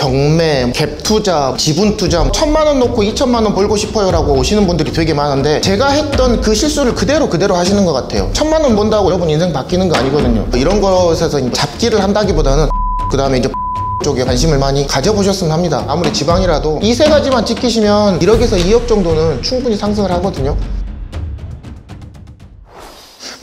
경매, 갭 투자, 지분 투자 1000만 원 놓고 2천만 원 벌고 싶어요 라고 오시는 분들이 되게 많은데, 제가 했던 그 실수를 그대로 하시는 것 같아요. 1000만 원 번다고 여러분 인생 바뀌는 거 아니거든요. 이런 것에서 잡기를 한다기보다는 그 다음에 이제 쪽에 관심을 많이 가져보셨으면 합니다. 아무리 지방이라도 이 세 가지만 지키시면 1억에서 2억 정도는 충분히 상승을 하거든요.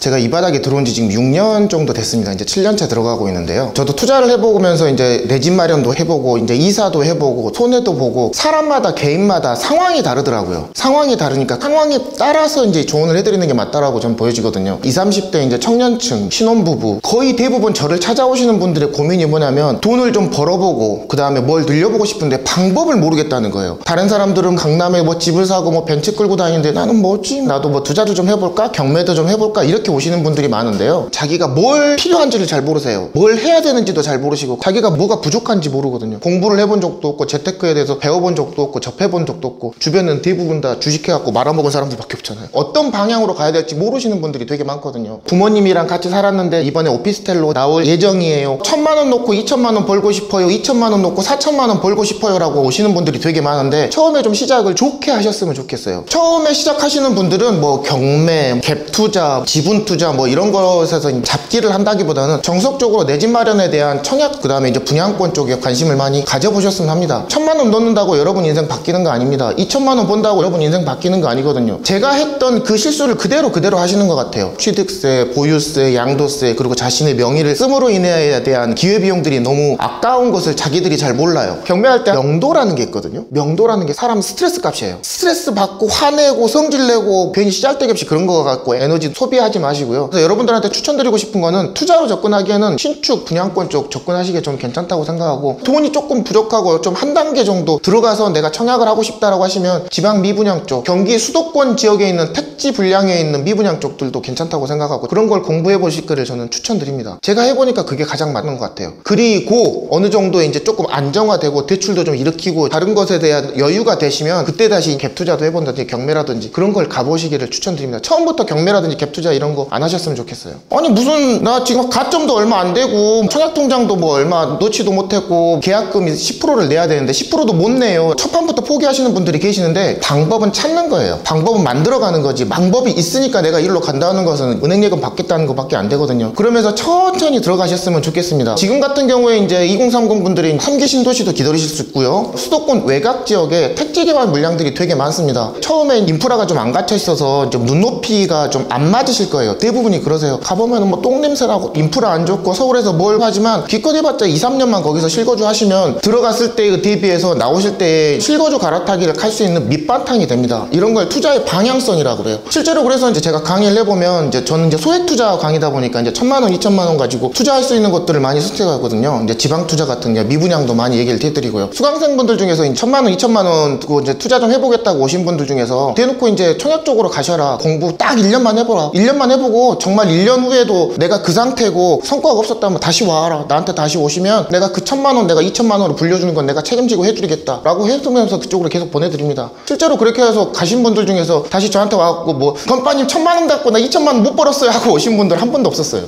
제가 이 바닥에 들어온 지 지금 6년 정도 됐습니다. 이제 7년차 들어가고 있는데요. 저도 투자를 해보면서 이제 내 집 마련도 해보고, 이제 이사도 해보고, 손해도 보고, 사람마다 개인마다 상황이 다르더라고요. 상황이 다르니까 상황에 따라서 이제 조언을 해드리는 게 맞다라고 전 보여지거든요. 20, 30대 이제 청년층, 신혼부부, 거의 대부분 저를 찾아오시는 분들의 고민이 뭐냐면 돈을 좀 벌어보고, 그 다음에 뭘 늘려보고 싶은데 방법을 모르겠다는 거예요. 다른 사람들은 강남에 뭐 집을 사고 뭐 벤츠 끌고 다니는데 나는 뭐지? 나도 뭐 투자도 좀 해볼까? 경매도 좀 해볼까? 이렇게 오시는 분들이 많은데요. 자기가 뭘 필요한지를 잘 모르세요. 뭘 해야 되는지도 잘 모르시고, 자기가 뭐가 부족한지 모르거든요. 공부를 해본 적도 없고, 재테크에 대해서 배워본 적도 없고, 접해본 적도 없고, 주변은 대부분 다 주식해갖고 말아먹은 사람들밖에 없잖아요. 어떤 방향으로 가야 될지 모르시는 분들이 되게 많거든요. 부모님이랑 같이 살았는데 이번에 오피스텔로 나올 예정이에요. 1000만 원 놓고 2천만 원 벌고 싶어요. 2천만 원 놓고 4천만 원 벌고 싶어요 라고 오시는 분들이 되게 많은데, 처음에 좀 시작을 좋게 하셨으면 좋겠어요. 처음에 시작하시는 분들은 뭐 경매, 갭 투자, 지분 투자 뭐 이런 것에서 잡기를 한다기보다는 정석적으로 내 집 마련에 대한 청약, 그 다음에 이제 분양권 쪽에 관심을 많이 가져보셨으면 합니다. 1000만 원 넣는다고 여러분 인생 바뀌는 거 아닙니다. 2천만 원 번다고 여러분 인생 바뀌는 거 아니거든요. 제가 했던 그 실수를 그대로 하시는 것 같아요. 취득세, 보유세, 양도세, 그리고 자신의 명의를 씀으로 인해에 대한 기회비용들이 너무 아까운 것을 자기들이 잘 몰라요. 경매할 때 명도라는 게 있거든요. 명도라는 게 사람 스트레스 값이에요. 스트레스 받고 화내고 성질내고 괜히 씨알데기 없이 그런 거 갖고 에너지 소비하지 마시고요. 그래서 여러분들한테 추천드리고 싶은 거는, 투자로 접근하기에는 신축, 분양권 쪽 접근하시기에 좀 괜찮다고 생각하고, 돈이 조금 부족하고 좀 한 단계 정도 들어가서 내가 청약을 하고 싶다라고 하시면 지방 미분양 쪽, 경기 수도권 지역에 있는 택지 분량에 있는 미분양 쪽들도 괜찮다고 생각하고, 그런 걸 공부해 보실 거를 저는 추천드립니다. 제가 해보니까 그게 가장 맞는 것 같아요. 그리고 어느 정도 이제 조금 안정화되고 대출도 좀 일으키고 다른 것에 대한 여유가 되시면 그때 다시 갭 투자도 해본다든지 경매라든지 그런 걸 가보시기를 추천드립니다. 처음부터 경매라든지 갭 투자 이런 거 안 하셨으면 좋겠어요. 아니 무슨, 나 지금 가점도 얼마 안 되고 청약통장도 뭐 얼마 넣지도 못했고 계약금이 10%를 내야 되는데 10%도 못 내요. 첫 판부터 포기하시는 분들이 계시는데, 방법은 찾는 거예요. 방법은 만들어가는 거지, 방법이 있으니까 내가 일로 간다는 것은 은행 예금 받겠다는 것밖에 안 되거든요. 그러면서 천천히 들어가셨으면 좋겠습니다. 지금 같은 경우에 이제 2030 분들이 3기 신도시도 기다리실 수 있고요. 수도권 외곽 지역에 택지 개발 물량들이 되게 많습니다. 처음엔 인프라가 좀 안 갇혀 있어서 좀 눈높이가 좀 안 맞으실 거예요. 대부분이 그러세요. 가보면 뭐 똥냄새나고 인프라 안 좋고 서울에서 뭘 하지만 기껏 해봤자 2, 3년만 거기서 실거주 하시면 들어갔을 때 대비해서 나오실 때 실거주 갈아타기를 할 수 있는 밑바탕이 됩니다. 이런 걸 투자의 방향성이라고 그래요. 실제로 그래서 이제 제가 강의를 해보면, 이제 저는 이제 소액 투자 강의다 보니까 이제 1000만 원, 2천만 원 가지고 투자할 수 있는 것들을 많이 선택하거든요. 이제 지방 투자 같은 게 미분양도 많이 얘기를 해드리고요. 수강생분들 중에서 1000만 원, 2천만 원 두고 이제 투자 좀 해보겠다고 오신 분들 중에서 대놓고 이제 청약 쪽으로 가셔라. 공부 딱 1년만 해보라. 1년만 해보고 정말 1년 후에도 내가 그 상태고 성과가 없었다면 다시 와라. 나한테 다시 오시면 내가 그 1000만 원, 내가 2천만 원을 불려주는 건 내가 책임지고 해드리겠다 라고 해주면서 그쪽으로 계속 보내드립니다. 실제로 그렇게 해서 가신 분들 중에서 다시 저한테 와갖고 뭐 건빠님 1000만 원 갖고 나 2천만 원 못 벌었어요 하고 오신 분들 한 분도 없었어요.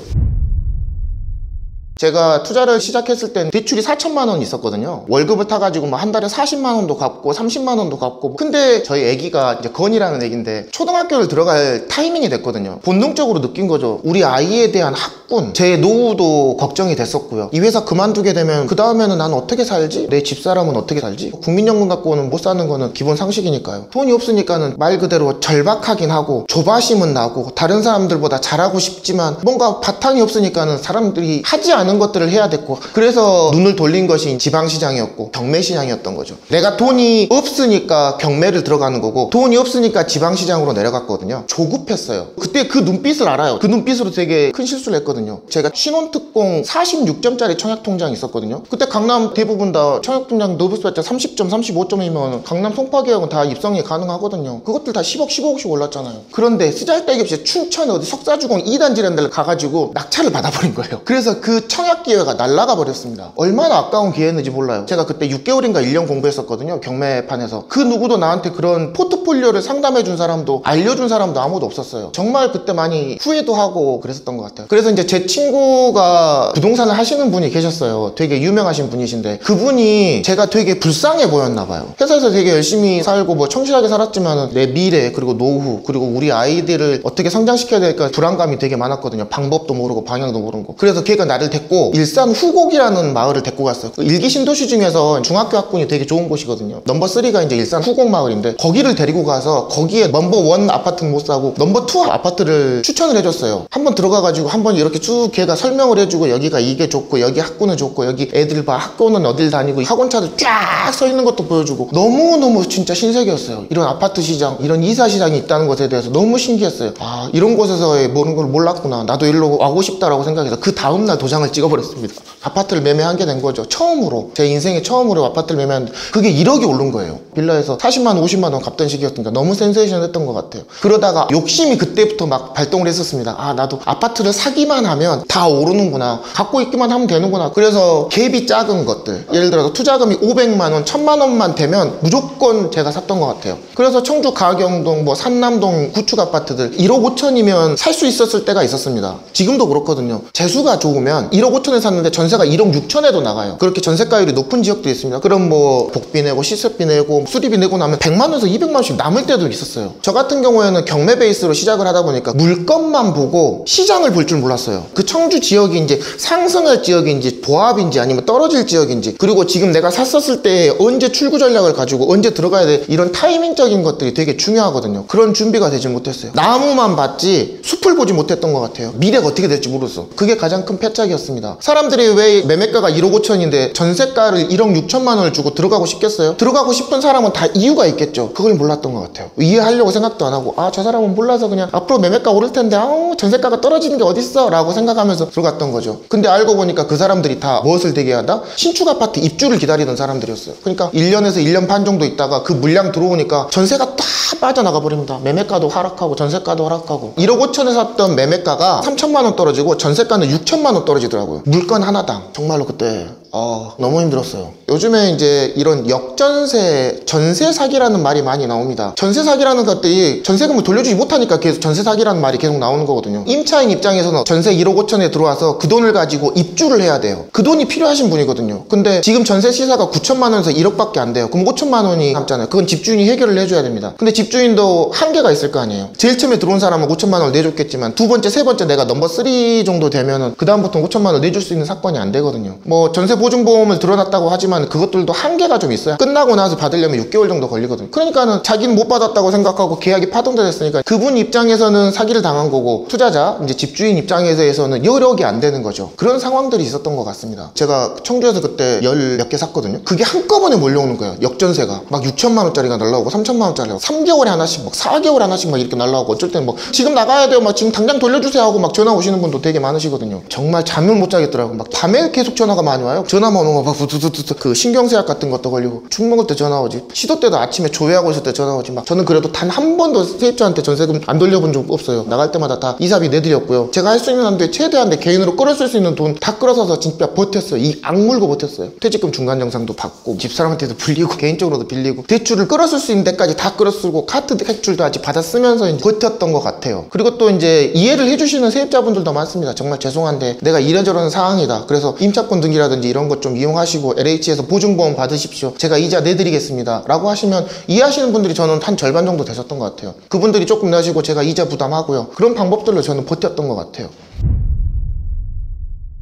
제가 투자를 시작했을 땐 대출이 4천만 원 있었거든요. 월급을 타가지고 뭐 한 달에 40만 원도 갚고 30만 원도 갚고. 근데 저희 애기가 이제 건이라는 애기인데 초등학교를 들어갈 타이밍이 됐거든요. 본능적으로 느낀 거죠. 우리 아이에 대한 학군, 제 노후도 걱정이 됐었고요. 이 회사 그만두게 되면 그 다음에는 난 어떻게 살지? 내 집사람은 어떻게 살지? 국민연금 갖고는 못 사는 거는 기본 상식이니까요. 돈이 없으니까는 말 그대로 절박하긴 하고 조바심은 나고 다른 사람들보다 잘하고 싶지만 뭔가 바탕이 없으니까는 사람들이 하지 않은 것들을 해야 됐고, 그래서 눈을 돌린 것이 지방시장이었고 경매시장이었던 거죠. 내가 돈이 없으니까 경매를 들어가는 거고, 돈이 없으니까 지방시장으로 내려갔거든요. 조급했어요. 그때 그 눈빛을 알아요. 그 눈빛으로 되게 큰 실수를 했거든요. 제가 신혼특공 46점짜리 청약통장이 있었거든요. 그때 강남 대부분 다 청약통장 넣어봤자 30점, 35점이면 강남 송파계약은 다 입성이 가능하거든요. 그것들 다 10억, 15억씩 올랐잖아요. 그런데 쓰잘데기 없이 춘천 어디 석사주공 2단지라는 데를 가가지고 낙찰을 받아버린 거예요. 그래서 그 청약 기회가 날아가 버렸습니다. 얼마나 아까운 기회였는지 몰라요. 제가 그때 6개월인가 1년 공부했었거든요. 경매판에서. 그 누구도 나한테 그런 포트폴리오를 상담해 준 사람도 알려준 사람도 아무도 없었어요. 정말 그때 많이 후회도 하고 그랬었던 것 같아요. 그래서 이제 제 친구가 부동산을 하시는 분이 계셨어요. 되게 유명하신 분이신데 그분이 제가 되게 불쌍해 보였나 봐요. 회사에서 되게 열심히 살고 뭐 청실하게 살았지만 내 미래 그리고 노후 그리고 우리 아이들을 어떻게 성장시켜야 될까 불안감이 되게 많았거든요. 방법도 모르고 방향도 모르고. 그래서 걔가 나를 데리고 일산 후곡이라는 마을을 데리고 갔어요. 일기 신도시 중에서 중학교 학군이 되게 좋은 곳이거든요. 넘버 3가 이제 일산 후곡 마을인데 거기를 데리고 가서 거기에 넘버 1 아파트는 못 사고 넘버 2 아파트를 추천을 해줬어요. 한번 들어가가지고 한번 이렇게 쭉 걔가 설명을 해주고 여기가 이게 좋고 여기 학군은 좋고 여기 애들 봐 학교는 어딜 다니고 학원차도 쫙 서 있는 것도 보여주고 너무너무 진짜 신세계였어요. 이런 아파트 시장 이런 이사 시장이 있다는 것에 대해서 너무 신기했어요. 아 이런 곳에서의 모르는 걸 몰랐구나. 나도 일로 와고 싶다라고 생각해서 그 다음날 도장을 찍어버렸습니다. 아파트를 매매하게 된 거죠. 처음으로 제 인생에 처음으로 아파트를 매매하는데 그게 1억이 오른 거예요. 빌라에서 40만 50만 원 갚던 시기였으니까 너무 센세이션했던 것 같아요. 그러다가 욕심이 그때부터 막 발동을 했었습니다. 아 나도 아파트를 사기만 하면 다 오르는구나. 갖고 있기만 하면 되는구나. 그래서 갭이 작은 것들 예를 들어서 투자금이 500만 원 1000만 원만 되면 무조건 제가 샀던 것 같아요. 그래서 청주 가경동 뭐 산남동 구축 아파트들 1억 5천이면 살 수 있었을 때가 있었습니다. 지금도 그렇거든요. 재수가 좋으면 1억 5천에 샀는데 전세가 1억 6천에도 나가요. 그렇게 전세가율이 높은 지역도 있습니다. 그럼 뭐 복비 내고 시세비 내고 수리비 내고 나면 100만 원에서 200만 원씩 남을 때도 있었어요. 저 같은 경우에는 경매 베이스로 시작을 하다 보니까 물건만 보고 시장을 볼 줄 몰랐어요. 그 청주 지역이 이제 상승할 지역인지 보합인지 아니면 떨어질 지역인지 그리고 지금 내가 샀었을 때 언제 출구 전략을 가지고 언제 들어가야 돼 이런 타이밍적인 것들이 되게 중요하거든요. 그런 준비가 되지 못했어요. 나무만 봤지 숲을 보지 못했던 것 같아요. 미래가 어떻게 될지 모르겠어. 그게 가장 큰 패착이었습니다. 사람들이 왜 매매가가 1억 5천인데 전세가를 1억 6천만 원을 주고 들어가고 싶겠어요? 들어가고 싶은 사람은 다 이유가 있겠죠. 그걸 몰랐던 것 같아요. 이해하려고 생각도 안 하고 아 저 사람은 몰라서 그냥 앞으로 매매가 오를 텐데 전세가가 떨어지는 게 어딨어 라고 생각하면서 들어갔던 거죠. 근데 알고 보니까 그 사람들이 다 무엇을 대기하다? 신축 아파트 입주를 기다리던 사람들이었어요. 그러니까 1년에서 1년 반 정도 있다가 그 물량 들어오니까 전세가 다 빠져나가 버립니다. 매매가도 하락하고 전세가도 하락하고 1억 5천에 샀던 매매가가 3천만 원 떨어지고 전세가는 6천만 원 떨어지더라고요. 물건 하나당. 정말로 그때 너무 힘들었어요. 요즘에 이제 이런 역전세, 전세 사기라는 말이 많이 나옵니다. 전세 사기라는 것들이 전세금을 돌려주지 못하니까 계속 전세 사기라는 말이 계속 나오는 거거든요. 임차인 입장에서는 전세 1억 5천에 들어와서 그 돈을 가지고 입주를 해야 돼요. 그 돈이 필요하신 분이거든요. 근데 지금 전세 시세가 9천만 원에서 1억밖에 안 돼요. 그럼 5천만 원이 남잖아요. 그건 집주인이 해결을 해줘야 됩니다. 근데 집주인도 한계가 있을 거 아니에요. 제일 처음에 들어온 사람은 5천만 원을 내줬겠지만 두 번째, 세 번째 내가 넘버 3 정도 되면은 그 다음부터는 5천만 원을 내줄 수 있는 사건이 안 되거든요. 뭐 전세 보증보험을 들어놨다고 하지만 그것들도 한계가 좀 있어요. 끝나고 나서 받으려면 6개월 정도 걸리거든요. 그러니까는 자기는 못 받았다고 생각하고 계약이 파동됐으니까 그분 입장에서는 사기를 당한 거고 투자자, 이제 집주인 입장에서는 여력이 안 되는 거죠. 그런 상황들이 있었던 것 같습니다. 제가 청주에서 그때 10 몇 개 샀거든요. 그게 한꺼번에 몰려오는 거예요. 역전세가 막 6천만 원짜리가 날라오고 3천만 원짜리 나오고 3개월에 하나씩 막 4개월에 하나씩 막 이렇게 날라오고 어쩔 때는 뭐 지금 나가야 돼요. 막 지금 당장 돌려주세요 하고 막 전화 오시는 분도 되게 많으시거든요. 정말 잠을 못 자겠더라고요. 막 밤에 계속 전화가 많이 와요. 전화만 오는 거 막 부두두두 그 신경쇠약 같은 것도 걸리고 죽 먹을 때 전화 오지. 시도 때도 아침에 조회하고 있을 때 전화 오지. 막 저는 그래도 단 한 번도 세입자한테 전세금 안 돌려본 적 없어요. 나갈 때마다 다 이사비 내드렸고요. 제가 할 수 있는 한도에 최대한 내 개인으로 끌어쓸 수 있는 돈 다 끌어서서 진짜 버텼어요. 이 악물고 버텼어요. 퇴직금 중간 정산도 받고 집사람한테도 불리고 개인적으로도 빌리고 대출을 끌어쓸 수 있는 데까지 다 끌어쓰고 카드 대출도 아직 받아 쓰면서 이제 버텼던 것 같아요. 그리고 또 이제 이해를 해주시는 세입자분들도 많습니다. 정말 죄송한데 내가 이래저런 상황이다. 그래서 임차권 등기라든지 이런 것 좀 이용하시고 LH에서 보증보험 받으십시오. 제가 이자 내드리겠습니다. 라고 하시면 이해하시는 분들이 저는 한 절반 정도 되셨던 것 같아요. 그분들이 조금 내시고 제가 이자 부담하고요. 그런 방법들로 저는 버텼던 것 같아요.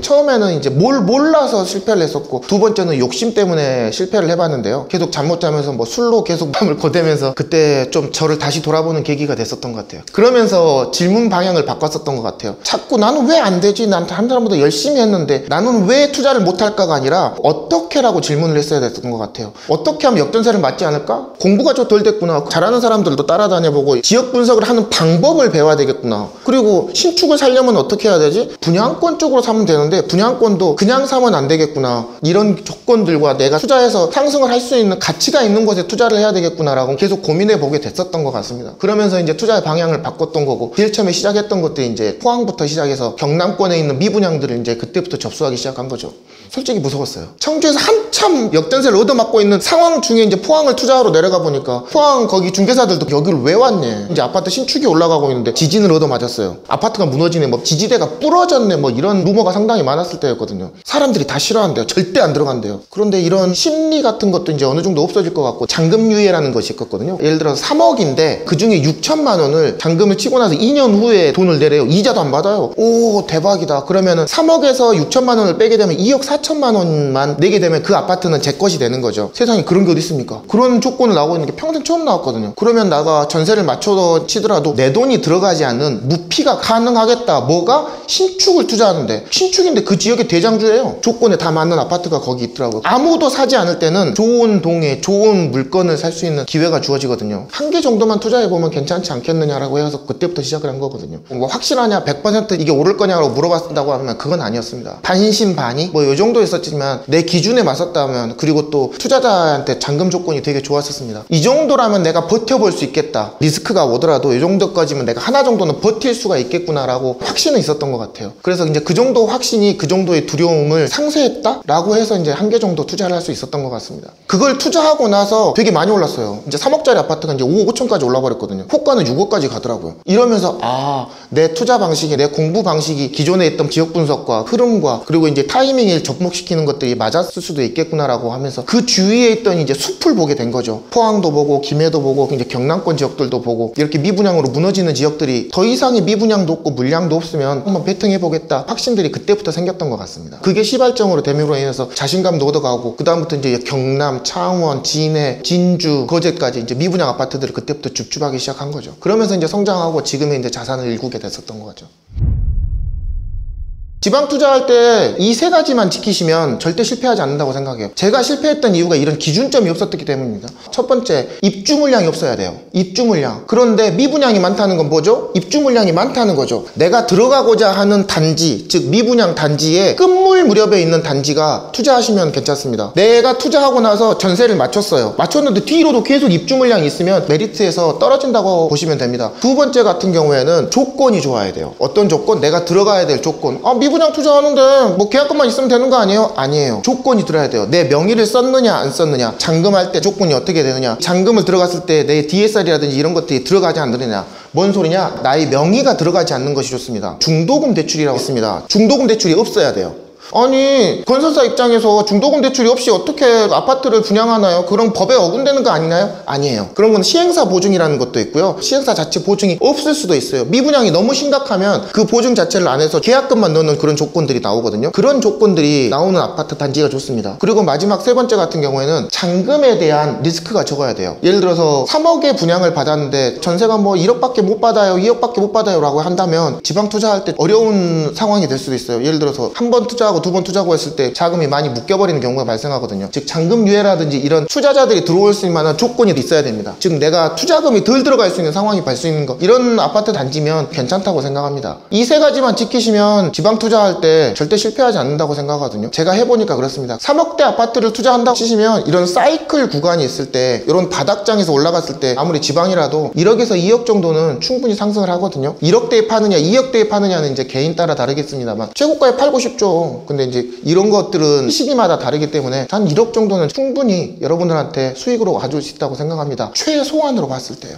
처음에는 이제 뭘 몰라서 실패를 했었고 두 번째는 욕심 때문에 실패를 해봤는데요. 계속 잠 못 자면서 뭐 술로 계속 밤을 거대면서 그때 좀 저를 다시 돌아보는 계기가 됐었던 것 같아요. 그러면서 질문 방향을 바꿨었던 것 같아요. 자꾸 나는 왜 안 되지? 난 다른 사람보다 열심히 했는데 나는 왜 투자를 못할까가 아니라 어떻게라고 질문을 했어야 됐던 것 같아요. 어떻게 하면 역전세를 맞지 않을까? 공부가 좀 덜 됐구나. 잘하는 사람들도 따라다녀보고 지역 분석을 하는 방법을 배워야 되겠구나. 그리고 신축을 살려면 어떻게 해야 되지? 분양권 쪽으로 사면 되는데 괜찮은데 분양권도 그냥 사면 안 되겠구나, 이런 조건들과 내가 투자해서 상승을 할 수 있는 가치가 있는 곳에 투자를 해야 되겠구나라고 계속 고민해 보게 됐었던 것 같습니다. 그러면서 이제 투자의 방향을 바꿨던 거고, 제일 처음에 시작했던 것들이 이제 포항부터 시작해서 경남권에 있는 미분양들을 이제 그때부터 접수하기 시작한 거죠. 솔직히 무서웠어요. 청주에서 한참 역전세를 얻어맞고 있는 상황 중에 이제 포항을 투자하러 내려가 보니까 포항 거기 중개사들도 여기를 왜 왔냐, 이제 아파트 신축이 올라가고 있는데 지진을 얻어맞았어요. 아파트가 무너지네, 뭐 지지대가 부러졌네, 뭐 이런 루머가 상당히 많았을 때였거든요. 사람들이 다 싫어한대요. 절대 안 들어간대요. 그런데 이런 심리 같은 것도 이제 어느 정도 없어질 것 같고, 잔금유예라는 것이 있거든요. 예를 들어서 3억인데 그중에 6천만 원을 잔금을 치고 나서 2년 후에 돈을 내래요. 이자도 안 받아요. 오, 대박이다. 그러면은 3억에서 6천만 원을 빼게 되면 2억 4천만 원만 내게 되면 그 아파트는 제 것이 되는 거죠. 세상에 그런 게 어디 있습니까? 그런 조건을 나오고 있는 게 평생 처음 나왔거든요. 그러면 나가 전세를 맞춰 치더라도 내 돈이 들어가지 않는 무피가 가능하겠다. 뭐가? 신축을 투자하는데, 신축인데 그 지역의 대장주예요. 조건에 다 맞는 아파트가 거기 있더라고요. 아무도 사지 않을 때는 좋은 동에 좋은 물건을 살 수 있는 기회가 주어지거든요. 한 개 정도만 투자해보면 괜찮지 않겠느냐라고 해서 그때부터 시작을 한 거거든요. 뭐 확실하냐, 100% 이게 오를 거냐고 물어봤다고 하면 그건 아니었습니다. 반신반의 뭐 요 정도 있었지만 내 기준에 맞섰다면, 그리고 또 투자자한테 잔금 조건이 되게 좋았었습니다. 이 정도라면 내가 버텨볼 수 있겠다, 리스크가 오더라도 이 정도까지면 내가 하나 정도는 버틸 수가 있겠구나라고 확신은 있었던 것 같아요. 그래서 이제 그 정도 확신이 그 정도의 두려움을 상쇄했다 라고 해서 이제 한 개 정도 투자를 할 수 있었던 것 같습니다. 그걸 투자하고 나서 되게 많이 올랐어요. 이제 3억짜리 아파트가 이제 5억 5천까지 올라버렸거든요. 호가는 6억까지 가더라고요. 이러면서 내 투자 방식이, 내 공부 방식이 기존에 있던 지역 분석과 흐름과 그리고 이제 타이밍을 접목시키는 것들이 맞았을 수도 있겠구나라고 하면서 그 주위에 있던 이제 숲을 보게 된 거죠. 포항도 보고 김해도 보고 이제 경남권 지역들도 보고, 이렇게 미분양으로 무너지는 지역들이 더 이상의 미분양도 없고 물량도 없으면 한번 베팅해보겠다 확신들이 그때부터 생겼던 것 같습니다. 그게 시발점으로 됨으로 인해서 자신감도 얻어가고, 그 다음부터 이제 경남, 창원, 진해, 진주, 거제까지 이제 미분양 아파트들을 그때부터 줍줍하기 시작한 거죠. 그러면서 이제 성장하고 지금의 이제 자산을 일구게 됐었던 거죠. 지방 투자할 때 이 세 가지만 지키시면 절대 실패하지 않는다고 생각해요. 제가 실패했던 이유가 이런 기준점이 없었기 때문입니다. 첫 번째, 입주 물량이 없어야 돼요. 입주 물량. 그런데 미분양이 많다는 건 뭐죠? 입주 물량이 많다는 거죠. 내가 들어가고자 하는 단지, 즉 미분양 단지에 끝물 무렵에 있는 단지가 투자하시면 괜찮습니다. 내가 투자하고 나서 전세를 맞췄어요. 맞췄는데 뒤로도 계속 입주 물량이 있으면 메리트에서 떨어진다고 보시면 됩니다. 두 번째 같은 경우에는 조건이 좋아야 돼요. 어떤 조건? 내가 들어가야 될 조건. 미분양 투자하는데 뭐 계약금만 있으면 되는 거 아니에요? 아니에요. 조건이 들어야 돼요. 내 명의를 썼느냐 안 썼느냐, 잔금할 때 조건이 어떻게 되느냐, 잔금을 들어갔을 때 내 DSR이라든지 이런 것들이 들어가지 않느냐. 뭔 소리냐? 나의 명의가 들어가지 않는 것이 좋습니다. 중도금 대출이라고 있습니다. 중도금 대출이 없어야 돼요. 아니, 건설사 입장에서 중도금 대출이 없이 어떻게 아파트를 분양하나요? 그럼 법에 어긋되는 거 아니나요? 아니에요. 그런 건 시행사 보증이라는 것도 있고요. 시행사 자체 보증이 없을 수도 있어요. 미분양이 너무 심각하면 그 보증 자체를 안 해서 계약금만 넣는 그런 조건들이 나오거든요. 그런 조건들이 나오는 아파트 단지가 좋습니다. 그리고 마지막 세 번째 같은 경우에는 잔금에 대한 리스크가 적어야 돼요. 예를 들어서 3억의 분양을 받았는데 전세가 뭐 1억밖에 못 받아요, 2억밖에 못 받아요 라고 한다면 지방 투자할 때 어려운 상황이 될 수도 있어요. 예를 들어서 한 번 투자하고 두 번 투자하고 했을 때 자금이 많이 묶여버리는 경우가 발생하거든요. 즉 잔금 유예라든지 이런 투자자들이 들어올 수 있는 만한 조건이 있어야 됩니다. 즉 내가 투자금이 덜 들어갈 수 있는 상황이 발생할 수 있는 거, 이런 아파트 단지면 괜찮다고 생각합니다. 이 세 가지만 지키시면 지방 투자할 때 절대 실패하지 않는다고 생각하거든요. 제가 해보니까 그렇습니다. 3억대 아파트를 투자한다고 치시면 이런 사이클 구간이 있을 때, 이런 바닥장에서 올라갔을 때 아무리 지방이라도 1억에서 2억 정도는 충분히 상승을 하거든요. 1억대에 파느냐 2억대에 파느냐는 이제 개인 따라 다르겠습니다만 최고가에 팔고 싶죠. 근데 이제 이런 것들은 시기마다 다르기 때문에 한 1억 정도는 충분히 여러분들한테 수익으로 가져올 수 있다고 생각합니다. 최소한으로 봤을 때요.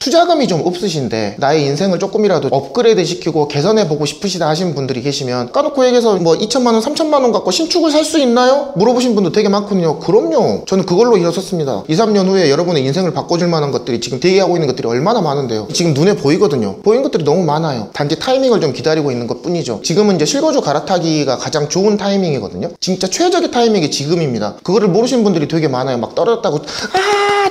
투자금이 좀 없으신데 나의 인생을 조금이라도 업그레이드 시키고 개선해보고 싶으시다 하신 분들이 계시면, 까놓고 얘기해서 뭐 2천만원 3천만원 갖고 신축을 살 수 있나요? 물어보신 분도 되게 많거든요. 그럼요. 저는 그걸로 일어섰습니다. 2, 3년 후에 여러분의 인생을 바꿔줄 만한 것들이 지금 대기하고 있는 것들이 얼마나 많은데요. 지금 눈에 보이거든요. 보이는 것들이 너무 많아요. 단지 타이밍을 좀 기다리고 있는 것 뿐이죠. 지금은 이제 실거주 갈아타기가 가장 좋은 타이밍이거든요. 진짜 최적의 타이밍이 지금입니다. 그거를 모르시는 분들이 되게 많아요. 막 떨어졌다고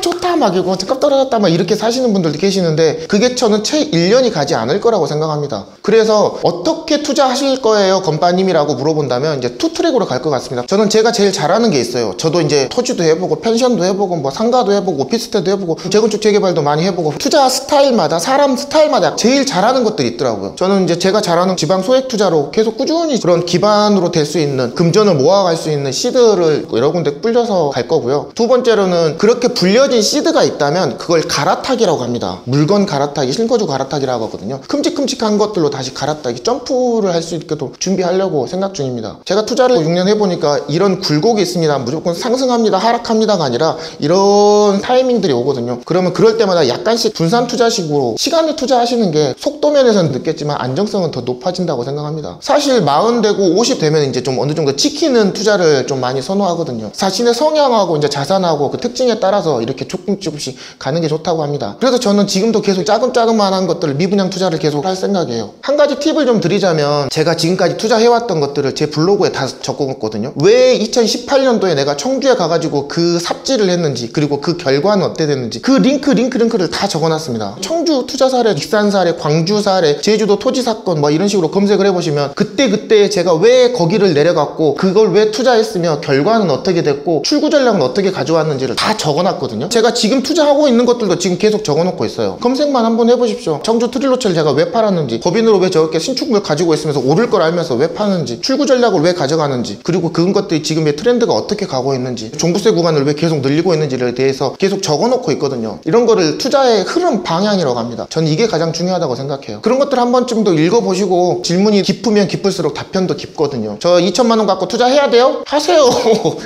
좋다 막 이거 값 떨어졌다 막 이렇게 사시는 분들도 계시는데 그게 저는 채 1년이 가지 않을 거라고 생각합니다. 그래서 어떻게 투자하실 거예요 건빠님이라고 물어본다면 이제 투트랙으로 갈 것 같습니다. 저는 제가 제일 잘하는 게 있어요. 저도 이제 토지도 해보고 펜션도 해보고 뭐 상가도 해보고 오피스텔도 해보고 재건축 재개발도 많이 해보고 투자 스타일마다 사람 스타일마다 제일 잘하는 것들이 있더라고요. 저는 이제 제가 잘하는 지방 소액 투자로 계속 꾸준히 그런 기반으로 될 수 있는 금전을 모아갈 수 있는 시드를 여러 군데 불려서 갈 거고요. 두 번째로는 그렇게 불려진 시드가 있다면 그걸 갈아타기라고 합니다. 물건 갈아타기, 실거주 갈아타기라고 하거든요. 큼직큼직한 것들로 다시 갈아타기, 점프를 할 수 있게도 준비하려고 생각 중입니다. 제가 투자를 6년 해보니까 이런 굴곡이 있습니다. 무조건 상승합니다, 하락합니다가 아니라 이런 타이밍들이 오거든요. 그러면 그럴 때마다 약간씩 분산 투자식으로 시간을 투자하시는 게 속도 면에서는 늦겠지만 안정성은 더 높아진다고 생각합니다. 사실 40 되고 50 되면 이제 좀 어느 정도 지키는 투자를 좀 많이 선호하거든요. 자신의 성향하고 이제 자산하고 그 특징에 따라서 이렇게 조금씩 가는 게 좋다고 합니다. 그래서 저는 지금도 계속 짜금짜금만한 것들을 미분양 투자를 계속 할 생각이에요. 한 가지 팁을 좀 드리자면 제가 지금까지 투자해왔던 것들을 제 블로그에 다 적어놨거든요. 왜 2018년도에 내가 청주에 가가지고 그 삽질을 했는지 그리고 그 결과는 어떻게 됐는지 그 링크를 다 적어놨습니다. 청주 투자 사례, 익산 사례, 광주 사례, 제주도 토지 사건 뭐 이런 식으로 검색을 해보시면 그때 제가 왜 거기를 내려갔고 그걸 왜 투자했으며 결과는 어떻게 됐고 출구 전략은 어떻게 가져왔는지를 다 적어놨거든요. 제가 지금 투자하고 있는 것들도 지금 계속 적어놓고 있어요. 검색만 한번 해보십시오. 청주 트릴로체를 제가 왜 팔았는지, 법인으로 왜 저렇게 신축물 가지고 있으면서 오를 걸 알면서 왜 파는지, 출구 전략을 왜 가져가는지, 그리고 그런 것들이 지금의 트렌드가 어떻게 가고 있는지, 종부세 구간을 왜 계속 늘리고 있는지에 대해서 계속 적어놓고 있거든요. 이런 거를 투자의 흐름 방향이라고 합니다. 저는 이게 가장 중요하다고 생각해요. 그런 것들 한 번쯤 더 읽어보시고 질문이 깊으면 깊을수록 답변도 깊거든요. 저 2천만 원 갖고 투자해야 돼요? 하세요.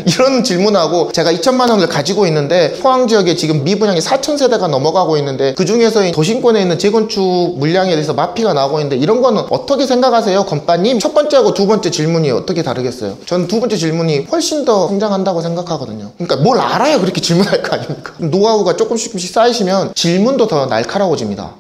이런 질문하고 제가 2천만 원을 가지고 있는데 포항 지역에 지금 미분양이 4,000세대가 넘어가고 있는데 그 중에서 도심권에 있는 재건축 물량에 대해서 마피가 나오고 있는데 이런 거는 어떻게 생각하세요? 건빠님? 첫 번째하고 두 번째 질문이 어떻게 다르겠어요? 저는 두 번째 질문이 훨씬 더 성장한다고 생각하거든요. 그러니까 뭘 알아야 그렇게 질문할 거 아닙니까? 노하우가 조금씩 쌓이시면 질문도 더 날카로워집니다.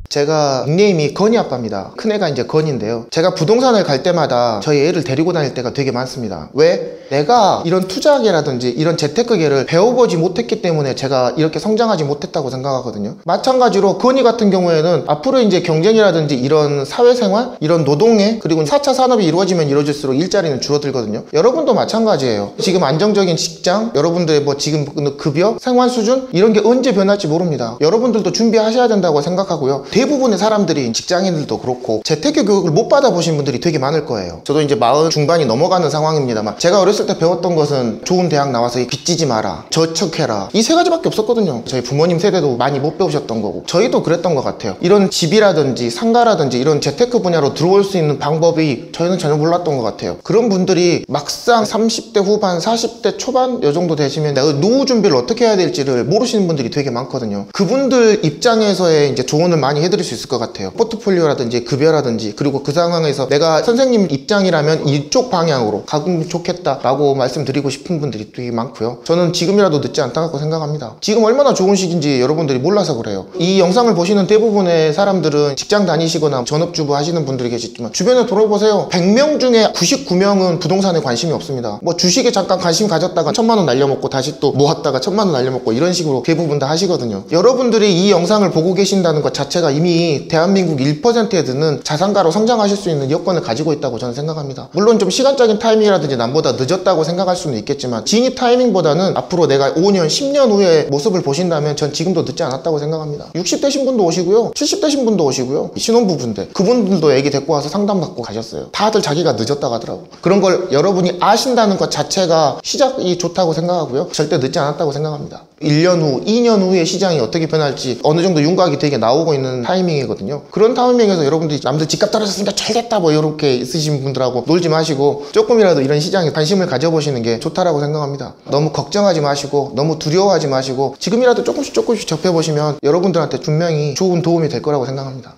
제가 닉네임이 건이 아빠입니다. 큰애가 이제 건인데요. 제가 부동산을 갈 때마다 저희 애를 데리고 다닐 때가 되게 많습니다. 왜? 내가 이런 투자계라든지 이런 재테크계를 배워보지 못했기 때문에 제가 이렇게 성장하지 못했다고 생각하거든요. 마찬가지로 건이 같은 경우에는 앞으로 이제 경쟁이라든지 이런 사회생활, 이런 노동에 그리고 4차 산업이 이루어지면 이루어질수록 일자리는 줄어들거든요. 여러분도 마찬가지예요. 지금 안정적인 직장, 여러분들의 뭐 지금 급여, 생활 수준 이런 게 언제 변할지 모릅니다. 여러분들도 준비하셔야 된다고 생각하고요. 대부분의 사람들이 직장인들도 그렇고 재테크 교육을 못 받아보신 분들이 되게 많을 거예요. 저도 이제 40 중반이 넘어가는 상황입니다만 제가 어렸을 때 배웠던 것은 좋은 대학 나와서 빚지지 마라, 저축해라 이 세 가지밖에 없었거든요. 저희 부모님 세대도 많이 못 배우셨던 거고 저희도 그랬던 것 같아요. 이런 집이라든지 상가라든지 이런 재테크 분야로 들어올 수 있는 방법이 저희는 전혀 몰랐던 것 같아요. 그런 분들이 막상 30대 후반, 40대 초반 요 정도 되시면 내가 노후 준비를 어떻게 해야 될지를 모르시는 분들이 되게 많거든요. 그분들 입장에서의 이제 조언을 많이 해드릴 수 있을 것 같아요. 포트폴리오라든지 급여라든지 그리고 그 상황에서 내가 선생님 입장이라면 이쪽 방향으로 가면 좋겠다 라고 말씀드리고 싶은 분들이 되게 많고요. 저는 지금이라도 늦지 않다고 생각합니다. 지금 얼마나 좋은 시기인지 여러분들이 몰라서 그래요. 이 영상을 보시는 대부분의 사람들은 직장 다니시거나 전업주부 하시는 분들이 계시지만 주변에 돌아보세요. 100명 중에 99명은 부동산에 관심이 없습니다. 뭐 주식에 잠깐 관심 가졌다가 1,000만 원 날려먹고 다시 또 모았다가 1,000만 원 날려먹고 이런 식으로 대부분 다 하시거든요. 여러분들이 이 영상을 보고 계신다는 것 자체가 이미 대한민국 1%에 드는 자산가로 성장하실 수 있는 여건을 가지고 있다고 저는 생각합니다. 물론 좀 시간적인 타이밍이라든지 남보다 늦었다고 생각할 수는 있겠지만 진입 타이밍보다는 앞으로 내가 5년, 10년 후에 모습을 보신다면 전 지금도 늦지 않았다고 생각합니다. 60대신 분도 오시고요, 70대신 분도 오시고요, 신혼부부인데 그분들도 애기 데리고 와서 상담받고 가셨어요. 다들 자기가 늦었다고 하더라고. 그런 걸 여러분이 아신다는 것 자체가 시작이 좋다고 생각하고요. 절대 늦지 않았다고 생각합니다. 1년 후, 2년 후에 시장이 어떻게 변할지 어느 정도 윤곽이 되게 나오고 있는 타이밍이거든요. 그런 타이밍에서 여러분들이 남들 집값 떨어졌으니까 잘됐다 뭐 이렇게 있으신 분들하고 놀지 마시고 조금이라도 이런 시장에 관심을 가져보시는 게 좋다라고 생각합니다. 너무 걱정하지 마시고 너무 두려워하지 마시고 지금이라도 조금씩 접해보시면 여러분들한테 분명히 좋은 도움이 될 거라고 생각합니다.